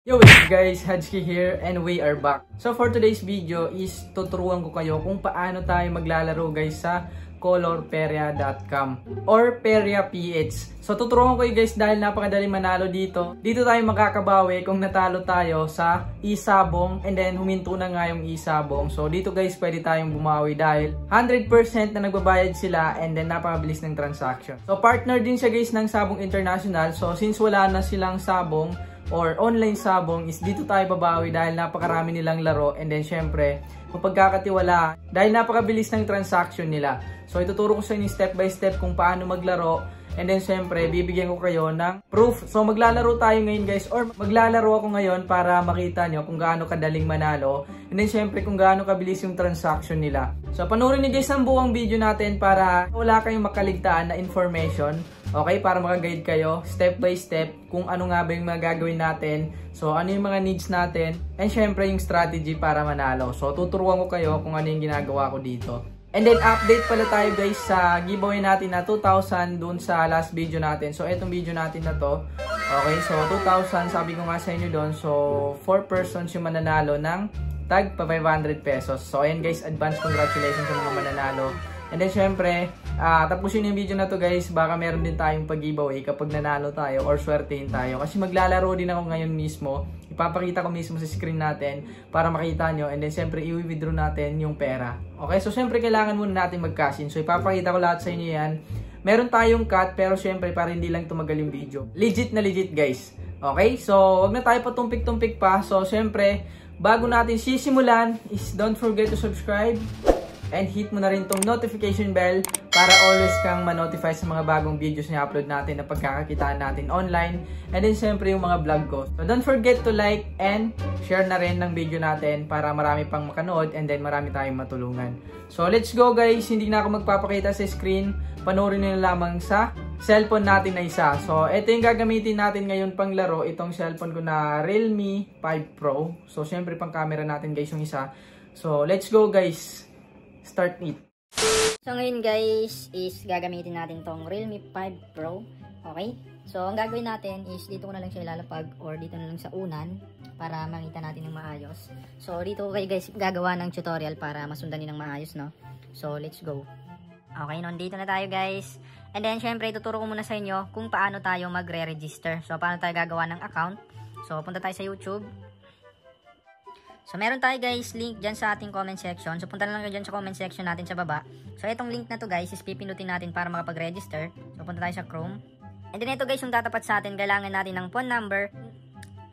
Yo, what's up guys, Hajki here and we are back. So for today's video is tuturuan ko kayo kung paano tayo maglalaro guys sa colorperia.com or Peria PH. So tuturuan ko kayo guys dahil napakadali manalo dito. Dito tayo makakabawi kung natalo tayo sa isabong and then huminto na nga yung isabong. So dito guys pwede tayong bumawi dahil 100% na nagbabayad sila and then napakabilis ng transaction. So partner din siya guys ng Sabong International. So since wala na silang sabong or online sabong is dito tayo babawi dahil napakarami nilang laro and then syempre mapagkakatiwala dahil napakabilis ng transaction nila. So ituturo ko sa inyo step by step kung paano maglaro and then syempre bibigyan ko kayo ng proof. So maglalaro tayo ngayon guys or maglalaro ako ngayon para makita nyo kung gaano kadaling manalo and then syempre kung gaano kabilis yung transaction nila. So panoorin niyo guys ang buong video natin para wala kayong makaligtaan na information. Okay, para makaguide kayo step by step kung ano nga ba yung mga gagawin natin. So, ano yung mga needs natin. And syempre yung strategy para manalo. So, tuturuan ko kayo kung ano yung ginagawa ko dito. And then, update pala tayo guys sa giveaway natin na 2,000 dun sa last video natin. So, etong video natin na to. Okay, so 2,000 sabi ko nga sa inyo dun. So, 4 persons yung mananalo ng tag pa 500 pesos. So, ayan guys, advance congratulations sa mga mananalo. And then syempre, tapusin yung video na to guys, baka meron din tayong pag-giveaway kapag nanalo tayo or swertein tayo. Kasi maglalaro din ako ngayon mismo. Ipapakita ko mismo sa screen natin para makita nyo. And then syempre, i-withdraw natin yung pera. Okay, so syempre kailangan muna natin mag-cash in. So ipapakita ko lahat sa inyo yan. Meron tayong cut pero syempre para hindi lang tumagal yung video. Legit na legit guys. Okay, so wag na tayo patumpik-tumpik pa. So syempre, bago natin sisimulan is don't forget to subscribe. And hit mo na rin tong notification bell para always kang ma-notify sa mga bagong videos na upload natin na pagkakakitaan natin online. And then syempre yung mga vlog ko. So don't forget to like and share na rin ng video natin para marami pang makanood and then marami tayong matulungan. So let's go guys, hindi na ako magpapakita sa screen. Panoorin nyo lamang sa cellphone natin na isa. So ito yung gagamitin natin ngayon pang laro. Itong cellphone ko na Realme 5 Pro. So syempre pang camera natin guys yung isa. So let's go guys. Start it. So ngayon guys is gagamitin natin tong Realme 5 Pro. Okay? So ang gagawin natin is dito ko na lang siya ilalapag or dito na lang sa unan para makita natin ng maayos. So dito ko kayo guys gagawa ng tutorial para masundan niyo ng maayos, no? So let's go. Okay, nandito na tayo guys. And then syempre tuturo ko muna sa inyo kung paano tayo magre-register. So paano tayo gagawa ng account. So punta tayo sa YouTube. So, meron tayo guys link dyan sa ating comment section. So, punta na lang kayo dyan sa comment section natin sa baba. So, itong link na to guys is pipindutin natin para makapag-register. So, punta tayo sa Chrome. And then ito guys yung tatapat sa atin. Kailangan natin ng phone number,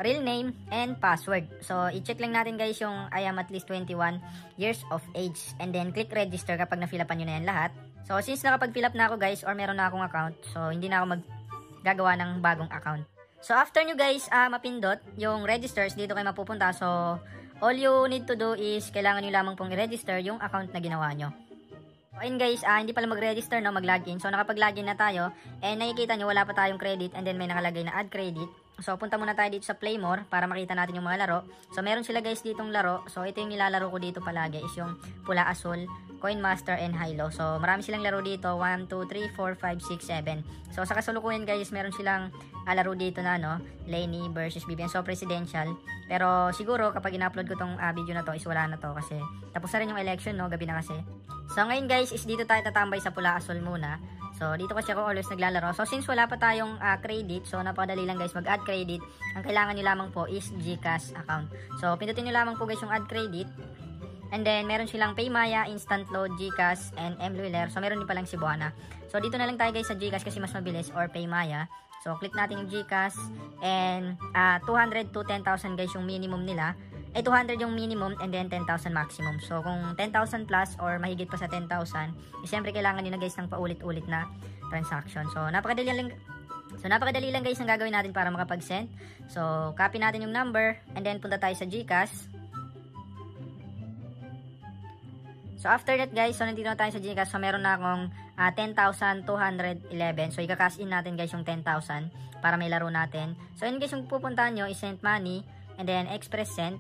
real name, and password. So, i-check lang natin guys yung I am at least 21 years of age. And then, click register kapag na-fill-upan nyo na yan lahat. So, since nakapag-fill up na ako guys or meron na akong account, so, hindi na ako maggagawa ng bagong account. So, after nyo guys mapindot yung registers, dito kayo mapupunta. So, all you need to do is kailangan nyo lamang pong i-register yung account na ginawa nyo. So, ayun guys, hindi pala mag-register, no, mag-login. So, nakapag-login na tayo, and nakikita nyo wala pa tayong credit, and then may nakalagay na add credit. So, punta muna tayo dito sa Play More para makita natin yung mga laro. So, meron sila guys ditong laro. So, ito yung nilalaro ko dito palagi is yung Pula Azul, Coin Master, and Hilo. So, marami silang laro dito. 1, 2, 3, 4, 5, 6, 7. So, sa kasalukuyan guys, meron silang laro dito na, no, Lenny versus BBM. So, presidential. Pero, siguro, kapag in-upload ko tong video na to, is wala na to kasi tapos na rin yung election, no, gabi na kasi. So, ngayon guys, is dito tayo tatambay sa Pula Azul muna. So, dito kasi ako always naglalaro. So, since wala pa tayong credit, so napakadali lang guys mag-add credit. Ang kailangan nyo lamang po is GCash account. So, pindutin nyo lamang po guys yung add credit. And then, meron silang Paymaya, Instant Load, GCash, and MLuiler. So, meron din palang Cebuana. So, dito na lang tayo guys sa GCash kasi mas mabilis or Paymaya. So, click natin yung GCash. And, 200 to 10,000 guys yung minimum nila. 200 yung minimum and then 10,000 maximum. So, kung 10,000 plus or mahigit pa sa 10,000, siyempre kailangan nyo na guys ng paulit-ulit na transaction. So, napakadali lang guys ang gagawin natin para makapag-send. So, copy natin yung number and then punta tayo sa GCash. So, after that guys, so nandito na tayo sa GCash. So, meron na akong 10,211. So, ika-cash in natin guys yung 10,000 para may laro natin. So, yun guys yung pupuntahan nyo is send money and then express send.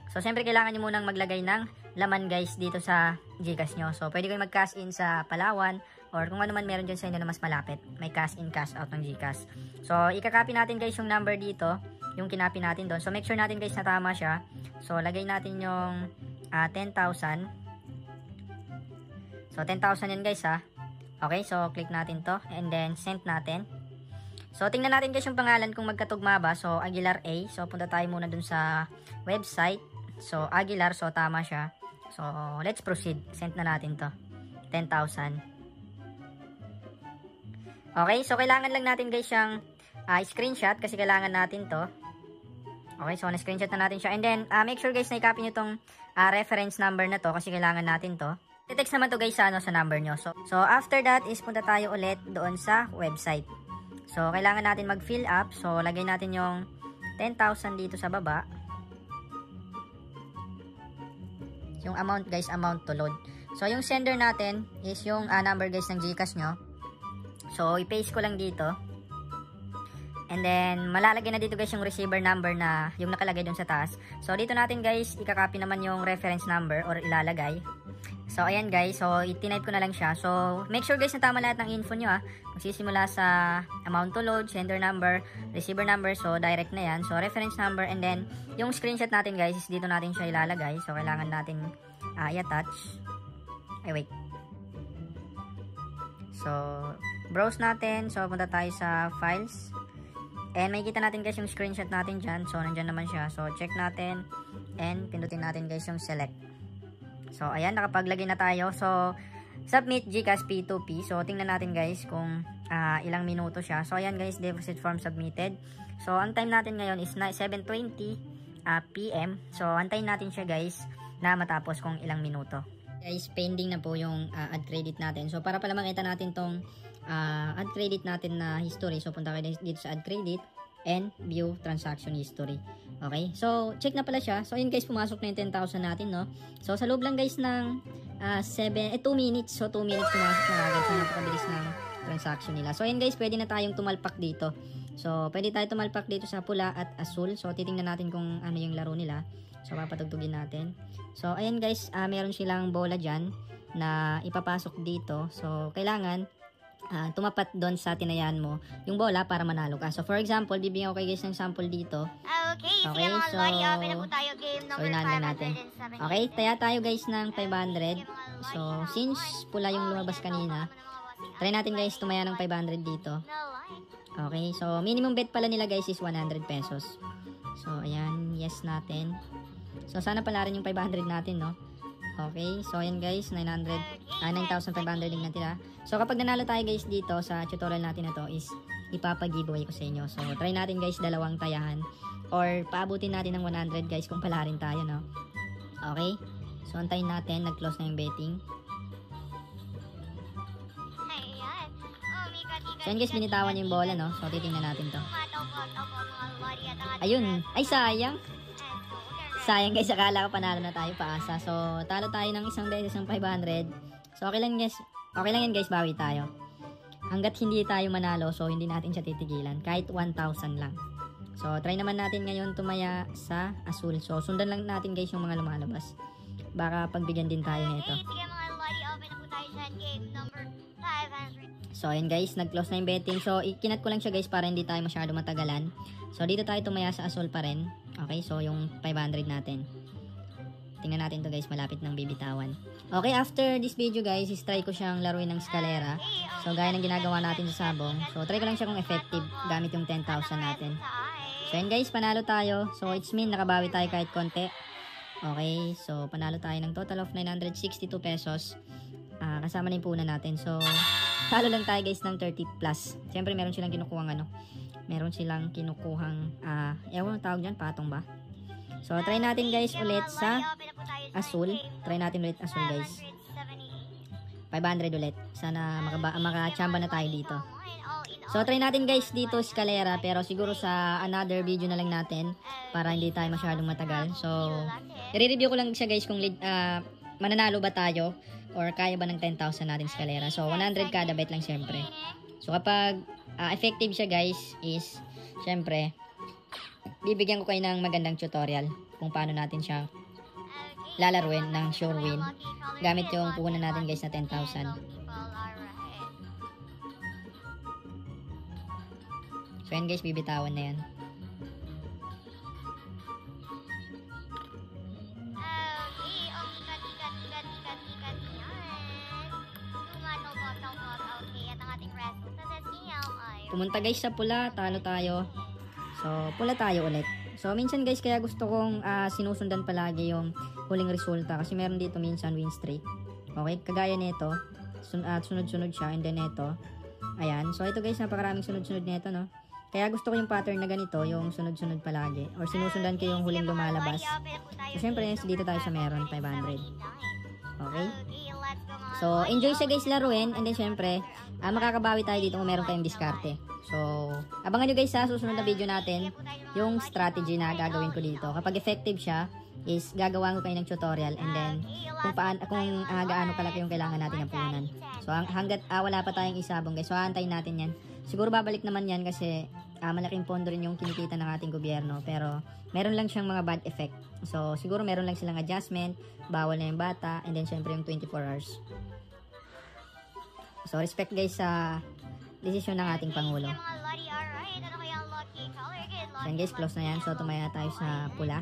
So, siyempre kailangan nyo munang maglagay ng laman guys dito sa GCash nyo. So, pwede kayo mag-cash in sa Palawan or kung ano man meron dyan sa inyo na mas malapit. May cash in, cash out ng GCash. So, ika-copy natin guys yung number dito. yung kinopy natin doon. So make sure natin guys na tama siya. So lagay natin yung 10,000. So 10,000 yun guys ha. Okay, so click natin to and then send natin. So tingnan natin guys yung pangalan kung magkatugma ba. So Aguilar A. So punta tayo muna dun sa website. So Aguilar, so tama siya. So let's proceed. Send na natin to. 10,000. Okay, so kailangan lang natin guys yung screenshot kasi kailangan natin to. Okay, so na-screenshot na natin siya. And then, make sure guys na i-copy nyo tong reference number na to kasi kailangan natin to. I-text naman to guys sa number nyo. So, after that is punta tayo ulit doon sa website. So, kailangan natin mag-fill up. So, lagay natin yung 10,000 dito sa baba. Yung amount guys, amount to load. So, yung sender natin is yung number guys ng GCash nyo. So, i-paste ko lang dito. And then, malalagay na dito guys yung receiver number na yung nakalagay dun sa taas. So, dito natin guys, ikakopy naman yung reference number or ilalagay. So, ayan guys. So, itinype ko na lang siya. So, make sure guys na tama lahat ng info nyo Magsisimula sa amount to load, sender number, receiver number. So, direct na yan. So, reference number. And then, yung screenshot natin guys, is dito natin siya ilalagay. So, kailangan natin i-attach. Ay, wait. So, browse natin. So, punta tayo sa files. And may kita natin guys yung screenshot natin dyan. So, nandyan naman siya. So, check natin. And, pindutin natin guys yung select. So, ayan. Nakapaglagay na tayo. So, submit GCash P2P. So, tingnan natin guys kung ilang minuto siya. So, ayan guys. Deposit form submitted. So, ang time natin ngayon is 7:20 PM. So, antayin natin siya guys na matapos kung ilang minuto. Guys, pending na po yung add credit natin. So, para pala makita natin tong add credit natin na history. So, punta kayo dito sa add credit and view transaction history. Okay? So, check na pala siya. So, yun guys, pumasok na yung 10,000 natin, no? So, sa loob lang guys ng 2 minutes. So, 2 minutes pumasok na agad. So, napakabilis ng transaction nila. So, yun guys, pwede na tayong tumalpak dito. So, pwede tayo tumalpak dito sa pula at asul. So, titingnan natin kung ano yung laro nila. So, papatugtugin natin. So, ayan guys, meron silang bola dyan na ipapasok dito. So, kailangan tumapat doon sa tinayan mo yung bola para manalo ka. So, for example, bibigyan ko kayo guys ng sample dito. Okay, sige mga lodi, open na po tayo game number 507. Okay, taya tayo guys ng 500. So, since pula yung lumabas kanina, try natin guys tumaya ng 500 dito. Okay, so minimum bet pala nila guys is 100 pesos. So, ayan, yes natin. So, sana pala rin yung 500 natin, no? Okay, so ayan guys, 9,500 din natira. So, kapag nanalo tayo guys dito sa tutorial natin na to is ipapag-giveaway ko sa inyo. So, try natin guys dalawang tayahan or paabutin natin ng 100 guys kung pala rin tayo, no? Okay, so antayin natin, nag-close na yung betting. So, ayan guys, binitawan yung bola, no? So, titingnan natin to. Ayun, ay sayang. Sayang guys, akala ko panalo na tayo paasa. So, talo tayo ng isang beses ng 500. So, okay lang guys. Okay lang yan guys, bawi tayo. Hanggat hindi tayo manalo, so hindi natin siya titigilan. Kahit 1,000 lang. So, try naman natin ngayon tumaya sa asul. So, sundan lang natin guys yung mga lumalabas. Baka pagbigyan din tayo nito. Sige mga lodi, open na po tayo sa game number 500. So, ayun guys, nag-close na yung betting. So, ikinat ko lang siya guys para hindi tayo masyado matagalan. So, dito tayo tumaya sa asul pa rin. Okay, so yung 500 natin. Tingnan natin to guys, malapit ng bibitawan. Okay, after this video guys, is try ko siyang laruin ng Scalera. So, gaya ng ginagawa natin sa sabong. So, try ko lang siya kung effective gamit yung 10,000 natin. So, yun guys, panalo tayo. So, it's mean nakabawi tayo kahit konti. Okay, so panalo tayo ng total of 962 pesos. Kasama na yung punan natin. So, talo lang tayo guys ng 30 plus. Siyempre, meron silang kinukuhang meron silang kinukuhang ewan ang tawag dyan, patong ba? So, try natin guys ulit sa asul. Try natin ulit asul guys. 500 ulit. Sana makachamba na tayo dito. So, try natin guys dito Scalera. Pero siguro sa another video na lang natin para hindi tayo masyadong matagal. So, i-review ko lang siya guys kung mananalo ba tayo or kaya ba ng 10,000 natin Scalera. So, 100 kada bet lang syempre. So, kapag effective siya guys is syempre bibigyan ko kayo ng magandang tutorial kung paano natin siya lalaruin ng sure win gamit yung puhunan natin guys na 10,000. So yan guys, bibitawan na yan. pumunta guys sa pula, talo tayo. So, pula tayo ulit. So, minsan guys, kaya gusto kong sinusundan palagi yung huling resulta. Kasi meron dito minsan win streak. Okay, kagaya nito. Sunod-sunod siya, and then ito. Ayan. So, ito guys, napakaraming sunod-sunod nito, no? Kaya gusto ko yung pattern na ganito, yung sunod-sunod palagi. Or sinusundan ko yung huling lumalabas. So, syempre, dito tayo sa meron, 500. Okay? So, enjoy siya guys laruin. And then, syempre, makakabawi tayo dito kung meron kayong diskarte. So, abangan nyo guys sa susunod na video natin yung strategy na gagawin ko dito. Kapag effective siya, is gagawa ko kayo ng tutorial, and then kung gaano kalaki yung kailangan natin ng puhunan. So, hanggat wala pa tayong isabong guys, so aantayin natin yan. Siguro babalik naman yan kasi malaking pondo rin yung kinikita ng ating gobyerno, pero meron lang siyang mga bad effect. So, siguro meron lang silang adjustment, bawal na yung bata, and then syempre yung 24 hours. So, respect guys sa desisyon ng ating Pangulo. So, yan guys, close na yan. So, tumaya tayo sa pula.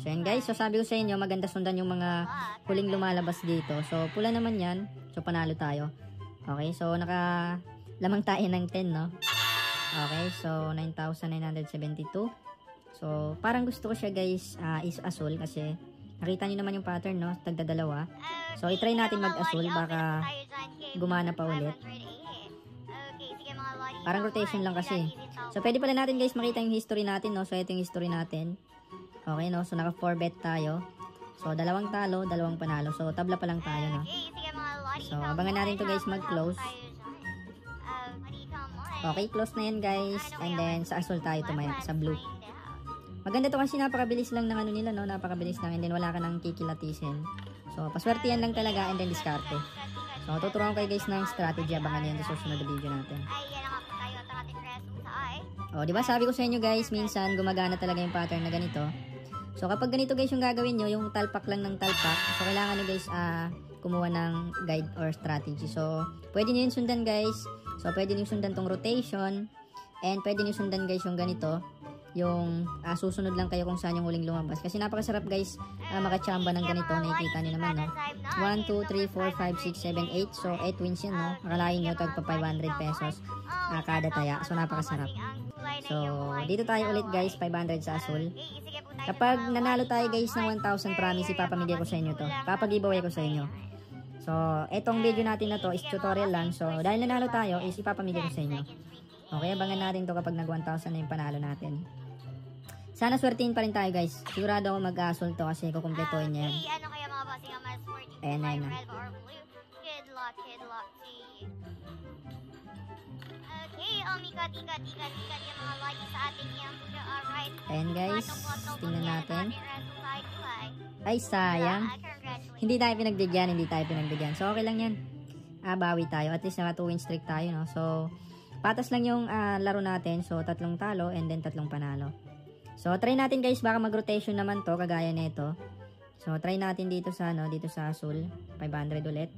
So, yan guys. So, sabi ko sa inyo, maganda sundan yung mga huling lumalabas dito. So, pula naman yan. So, panalo tayo. Okay, so, lamang tayo ng 10, no? Okay, so, 9,972. So, parang gusto ko siya guys, is asul kasi nakita niyo naman yung pattern, no? Tagdadalawa. So, i-try natin mag-asul. Baka gumana pa ulit. Parang rotation lang kasi. So, pwede pala natin guys makita yung history natin, no? So, ito yung history natin. Okay, no? So, naka 4 bet tayo. So, 2 talo, 2 panalo. So, tabla pa lang tayo, no? So, abangan natin to guys mag-close. Okay, close na yan guys. And then, sa asul tayo tumaya. Sa blue. Maganda to kasi napakabilis lang ng ano nila, no? Napakabilis lang, and then wala ka nang kikilatisin. So, paswertihan lang talaga, and then diskarte. So, tuturuan ko kayo guys ng strategy. Abangan yan sa susunod na video natin. O, diba sabi ko sa inyo guys, minsan gumagana talaga yung pattern na ganito. So, kapag ganito guys yung gagawin nyo, yung talpak lang ng talpak, so kailangan nyo guys kumuha ng guide or strategy. So, pwede nyo yung sundan guys. So, pwede nyo sundan tong rotation, and pwede nyo sundan guys yung ganito. Yung susunod lang kayo kung saan yung huling lumabas. Kasi napakasarap guys makachamba ng ganito. Nakikita nyo naman, no? 1, 2, 3, 4, 5, 6, 7, 8. So, 8 wins yun, no? Akalain nyo, tagpa 500 pesos kada taya. So, napakasarap. So, dito tayo ulit guys, 500 sa asul. Kapag nanalo tayo guys ng 1,000 promise, ipapamigay ko sa inyo to. Papag-giveaway ko sa inyo. So, etong video natin na to is tutorial lang. So, dahil nanalo tayo, is ipapamigay ko sa inyo. Okay, abangan natin to kapag nag 1,000 na yung panalo natin. Sana swertihin pa rin tayo guys. Sigurado ako mag-asul to kasi kukumpletuhin niya yan. Ano kaya mga bossing ang mas 14? Ayan na. Good luck to you. Okay, tika yung mga lagi sa ating yung alright. Ayan guys, tingnan natin. Ay, sayang. Hindi tayo pinagbigyan. So, okay lang yan. Bawi tayo. At least naka 2 win streak tayo, no? So, patas lang yung laro natin. So, 3 talo and then 3 panalo. So, try natin guys, baka mag-rotation naman to, kagaya nito. So, try natin dito sa asul. 500 ulit.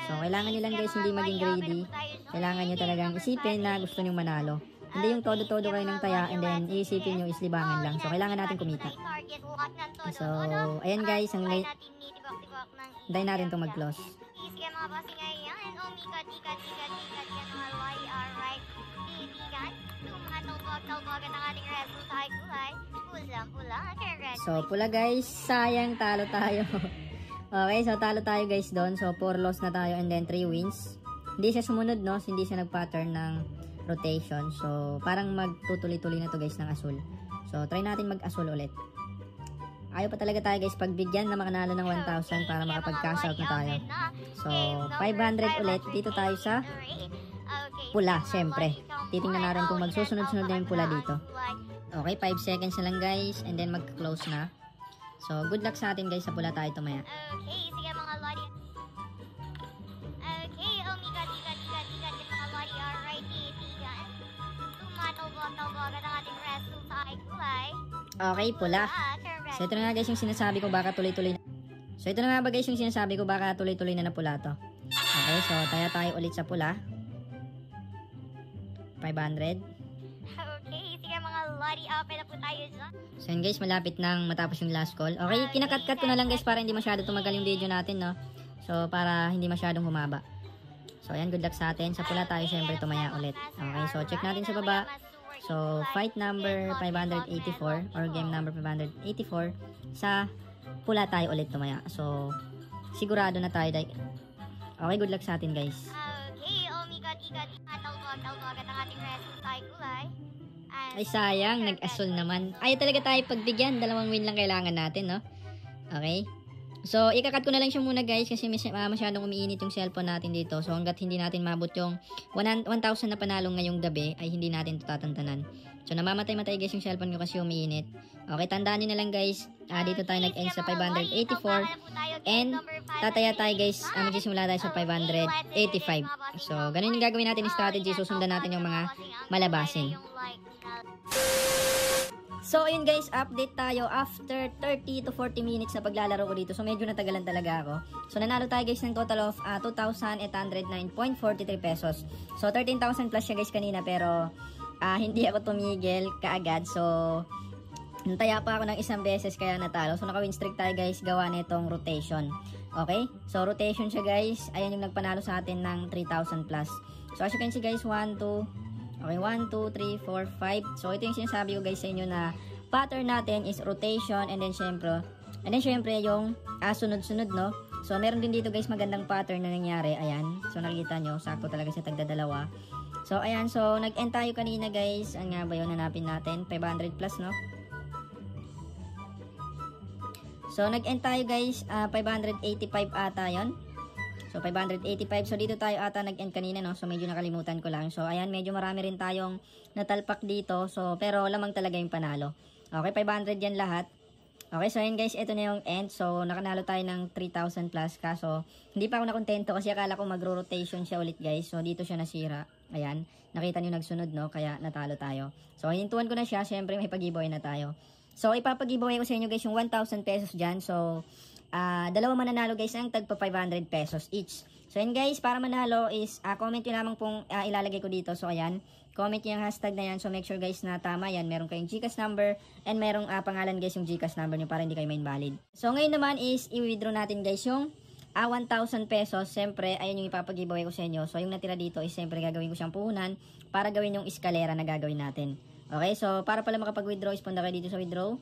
So, kailangan nyo lang guys, hindi maging greedy. Kailangan nyo talagang isipin na gusto nyo manalo. Hindi yung todo-todo kayo ng taya, and then iisipin nyo is libangan lang. So, kailangan natin kumita. So, ayan guys, hanggang natin to mag-close. Kaya mga bossing ayan, tika mga lagi, alright. Titigan, tumatawag-tawagan ng ating results ay kulay. Pulang-pula, congratulations. So, pula guys, sayang, talo tayo. Okay, so talo tayo guys doon. So, 4 loss na tayo and then 3 wins. Hindi siya sumunod, no? Hindi siya nag-pattern ng rotation. So, parang magtutuloy-tuloy na to guys ng asul. So, try natin mag-asul ulit. Ayaw pa talaga tayo guys pagbigyan na makanalo ng 1,000 para makapag-cash out na tayo. So, 500 ulit. Dito tayo sa pula, syempre. Titingnan natin kung magsusunod-sunod na yung pula dito. Okay, 5 seconds na lang guys and then mag-close na. So, good luck sa atin guys, sa pula tayo tumaya. Okay, sige mga lodi. Okay, tika mga lodi, alright, titigan. Tumatawag ang ating results sa ay kulay. Okay, pula. So, ito na nga guys yung sinasabi ko, baka tuloy-tuloy na. So, ito na nga ba guys yung sinasabi ko, baka tuloy-tuloy na pula to. Okay, so, taya tayo ulit sa pula. 500. Okay, sige mga lodi, open na po tayo dyan. So, yun guys, malapit nang matapos yung last call. Okay, kinakat-cut ko na lang guys para hindi masyado tumagal yung video natin, no? So, para hindi masyadong humaba. So, ayan, good luck sa atin. Sa pula tayo, syempre, tumaya ulit. Okay, so check natin sa baba. So, fight number 584 or game number 584. Sa pula tayo ulit tumaya. So, sigurado na tayo. Okay, good luck sa atin, guys. Okay, omikat-ikat. Tawag ang ating rescue tayo kulay. Ay, sayang. Nag-asol naman. Ay, talaga tayo pagbigyan. 2 win lang kailangan natin, no? Okay. So, ikakat ko na lang siya muna, guys, kasi masyadong umiinit yung cellphone natin dito. So, hanggat hindi natin mabot yung 1,000 na panalo ngayong gabi, ay hindi natin ito tatantanan. So, namamatay-matay, guys, yung cellphone ko kasi umiinit. Okay, tandaan nyo na lang, guys. Dito tayo nag-end sa 584. And, tataya tayo, guys. Magsisimula tayo sa 585. So, ganun yung gagawin natin yung strategy. Susundan natin yung mga malabasin. So, ayun guys, update tayo after 30 to 40 minutes na paglalaro ko dito. So, medyo natagalan talaga ako. So, nanalo tayo guys ng total of 2,809.43 pesos. So, 13,000 plus siya guys kanina, pero hindi ako tumigil kaagad. So, nantaya pa ako ng isang beses kaya natalo. So, naka-win streak tayo guys, gawa nitong rotation. Okay? So, rotation siya guys. Ayan yung nagpanalo sa atin ng 3,000 plus. So, as you can see guys, 1, 2... Okay, 1, 2, 3, 4, 5. So, ito yung sinasabi ko guys sa inyo na pattern natin is rotation and then syempre yung sunod-sunod, no? So, meron din dito guys magandang pattern na nangyari. Ayan. So, nakikita nyo, sakto talaga siya tagdadalawa. So, ayan. So, nag-end tayo kanina guys. Ano nga ba yun? Hanapin natin. 500 plus, no? So, nag-end tayo guys. 585 ata yun. So, 585. So, dito tayo ata nag-end kanina, no? So, medyo nakalimutan ko lang. So, ayan, medyo marami rin tayong natalpak dito. So, pero lamang talaga yung panalo. Okay, 500 yan lahat. Okay, so, ayan guys, ito na yung end. So, nakanalo tayo ng 3,000 plus. Kaso, hindi pa ako nakontento kasi akala ko magro-rotation siya ulit, guys. So, dito siya nasira. Ayan, nakita nyo nagsunod, no? Kaya, natalo tayo. So, hinintuan ko na siya. Siyempre, may pag-giveaway na tayo. So, ipapag-giveaway ko sa inyo, guys, yung 1,000 pesos dyan. So, dalawa mananalo guys ang tagpa 500 pesos each. So yan guys, para manalo is comment nyo lamang pong ilalagay ko dito. So ayan, comment nyo yung hashtag na yan. So make sure guys na tama yan. Meron kayong GCash number and merong pangalan guys yung GCash number nyo para hindi kayo ma-invalid. So ngayon naman is i-withdraw natin guys yung 1,000 pesos. Siyempre, ayan yung ipapag-giveaway ko sa inyo. So yung natira dito is siyempre gagawin ko siyang puhunan para gawin yung eskalera na gagawin natin. Okay, so para pala makapag-withdraw is punta kayo dito sa withdraw.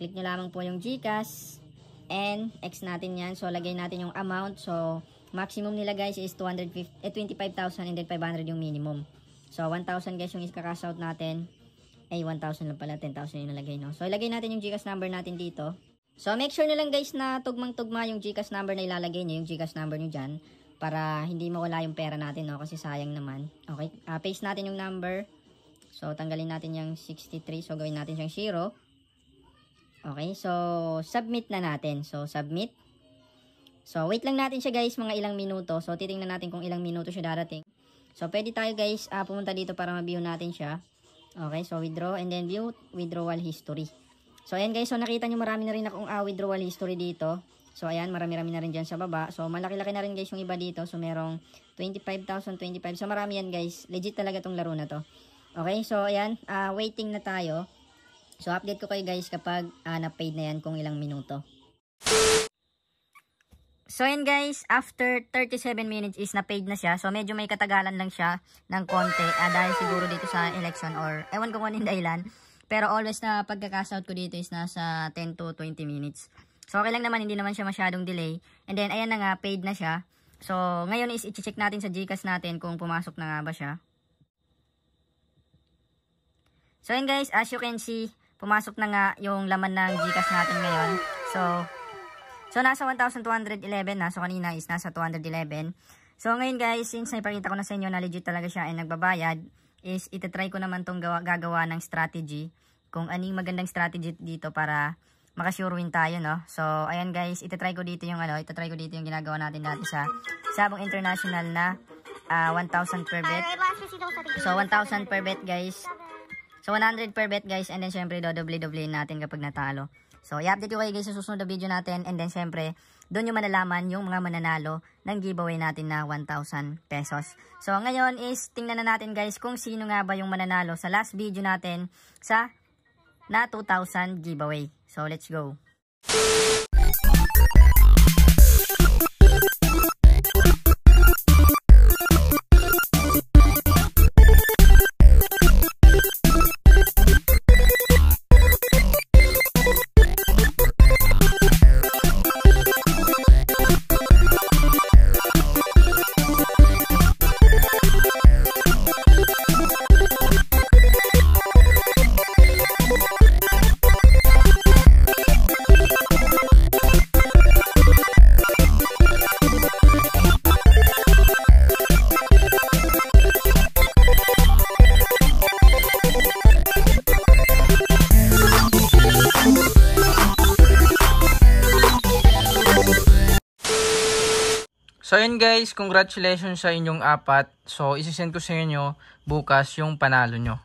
Click nyo lamang po yung GCash. And X natin yan. So, lagay natin yung amount. So, maximum nila guys is 25,000 and then 500 yung minimum. So, 1,000 guys yung i-cash out natin. 1,000 lang pala. 10,000 yung nalagay, no? So, ilagay natin yung GCash number natin dito. So, make sure nyo lang guys na tugmang-tugma yung GCash number na ilalagay nyo. Yung GCash number nyo dyan. Para hindi mawala yung pera natin, no? Kasi sayang naman. Okay. Paste natin yung number. So, tanggalin natin yung 63. So, gawin natin siyang 0. Okay, so submit na natin. So submit. So wait lang natin siya guys mga ilang minuto. So titingnan natin kung ilang minuto siya darating. So pwede tayo guys pumunta dito para ma-view natin siya. Okay, so withdraw and then view withdrawal history. So ayan guys, so nakita nyo marami na rin akong withdrawal history dito. So ayan, marami-rami na rin dyan sa baba. So malaki-laki na rin guys yung iba dito. So merong 25,025. So marami yan guys. Legit talaga tong laro na to. Okay, so ayan, waiting na tayo. So, update ko kayo guys kapag na-paid na yan kung ilang minuto. So, yan guys, after 37 minutes is na-paid na siya. So, medyo may katagalan lang siya ng konti dahil siguro dito sa election or ewan ko kung anong dahilan. Pero always na pagka-cash out ko dito is nasa 10 to 20 minutes. So, okay lang naman, hindi naman siya masyadong delay. And then, ayan na nga, paid na siya. So, ngayon is i-check natin sa GCash natin kung pumasok na nga ba siya. So, yan guys, as you can see, pumasok na nga yung laman ng GCash natin ngayon. So nasa 1,211 na. So, kanina is nasa 211. So, ngayon guys, since naipakita ko na sa inyo na legit talaga siya ay nagbabayad, is itatry ko naman tong gagawa ng strategy. Kung anong magandang strategy dito para makasure win tayo, no? So, ayan guys, itatry ko dito yung ginagawa natin sa Sabong International na 1,000 per bet. So, 1,000 per bet guys. So, 100 per bet guys, and then syempre dodoble-doblein natin kapag natalo. So, i-update ko kayo guys sa susunod na video natin, and then syempre, doon yung malalaman yung mga mananalo ng giveaway natin na 1,000 pesos. So, ngayon is tingnan na natin guys kung sino nga ba yung mananalo sa last video natin sa na 2,000 giveaway. So, let's go. So yun guys, congratulations sa inyong apat. So isisend ko sa inyo bukas yung panalo nyo.